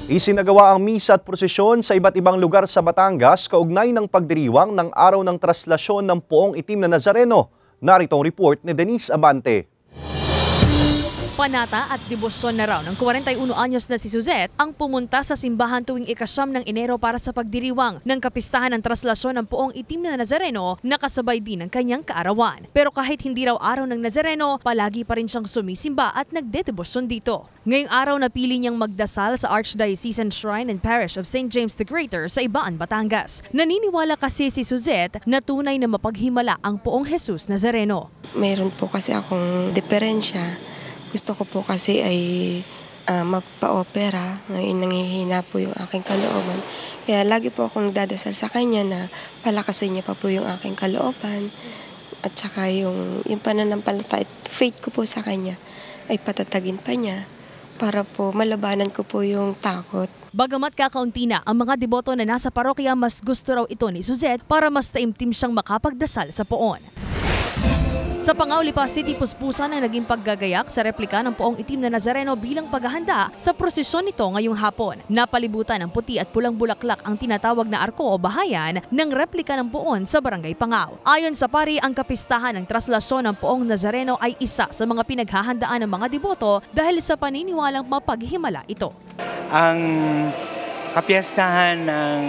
Isinagawa ang misa at prosesyon sa iba't ibang lugar sa Batangas kaugnay ng pagdiriwang ng araw ng traslasyon ng Poong Itim na Nazareno. Narito ang report ni Denise Abante. Panata at debosyon na raw ng 41 anyos na si Suzette ang pumunta sa simbahan tuwing ika-9 ng Enero para sa pagdiriwang ng kapistahan ng traslasyon ng Poong Itim na Nazareno na kasabay din ng kanyang kaarawan. Pero kahit hindi raw araw ng Nazareno, palagi pa rin siyang sumisimba at nagdedebosyon dito. Ngayong araw napili niyang magdasal sa Archdiocesan Shrine and Parish of St. James the Greater sa Ibaan, Batangas. Naniniwala kasi si Suzette na tunay na mapaghimala ang Poong Jesus Nazareno. Mayroon po kasi akong diferensya. Gusto ko po kasi ay magpa-opera. Ngayon nanghihina po yung aking kalooban. Kaya lagi po akong nagdadasal sa kanya na palakasin niya pa po yung aking kalooban. At saka yung pananampalataya, faith ko po sa kanya ay patatagin pa niya para po malabanan ko po yung takot. Bagamat kakaunti na ang mga deboto na nasa parokya, mas gusto raw ito ni Suzette para mas taimtim siyang makapagdasal sa poon. Sa Pangaw-Lipa City, puspusan ang naging paggagayak sa replika ng Poong Itim na Nazareno bilang paghahanda sa prosesyon nito ngayong hapon. Napalibutan ng puti at pulang bulaklak ang tinatawag na arko o bahayan ng replika ng poon sa Barangay Pangaw. Ayon sa pari, ang kapistahan ng traslasyon ng Poong Nazareno ay isa sa mga pinaghahandaan ng mga deboto dahil sa paniniwalang mapaghimala ito. Ang kapiyastahan ng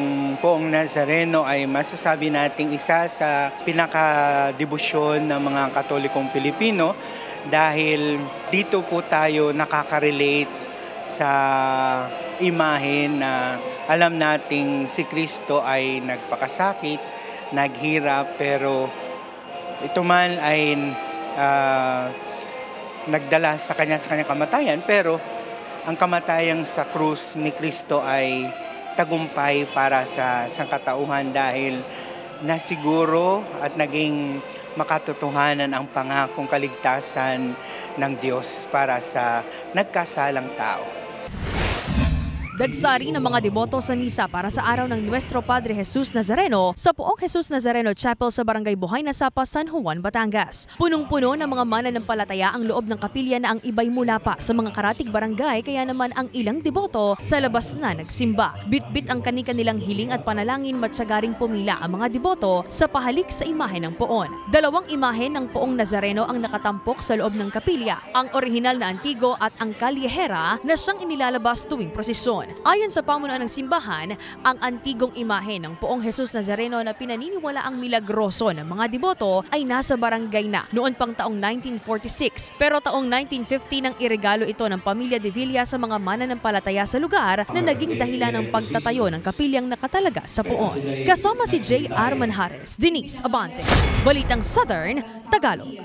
Poong Nazareno ay masasabi nating isa sa pinakadebosyon ng mga Katolikong Pilipino dahil dito po tayo nakaka-relate sa imahen na alam nating si Kristo ay nagpakasakit, naghirap, pero ito man ay nagdala sa kanyang kamatayan, pero ang kamatayang sa krus ni Kristo ay tagumpay para sa sangkatauhan dahil nasiguro at naging makatotohanan ang pangakong kaligtasan ng Diyos para sa nagkasalang tao. Dagsari ng mga deboto sa misa para sa araw ng Nuestro Padre Jesus Nazareno sa Poong Jesus Nazareno Chapel sa Barangay Buhay na Sapa, San Juan, Batangas. Punong-puno ng mga mananampalataya ang loob ng kapilya na ang iba'y mula pa sa mga karatig barangay, kaya naman ang ilang deboto sa labas na nagsimba. Bit-bit ang kani-kanilang hiling at panalangin, matsagaring pumila ang mga deboto sa pahalik sa imahe ng poon. Dalawang imahe ng Poong Nazareno ang nakatampok sa loob ng kapilya, ang orihinal na antigo at ang kalyehera na siyang inilalabas tuwing prosesyon. Ayon sa pamunuan ng simbahan, ang antigong imahe ng Poong Jesus Nazareno na pinaniniwala ang milagroso ng mga deboto ay nasa barangay na noon pang taong 1946. Pero taong 1950 nang iregalo ito ng pamilya de Villa sa mga mananampalataya sa lugar na naging dahilan ng pagtatayo ng kapilyang nakatalaga sa poon. Kasama si J.R. Manjares, Denise Abante, Balitang Southern, Tagalog.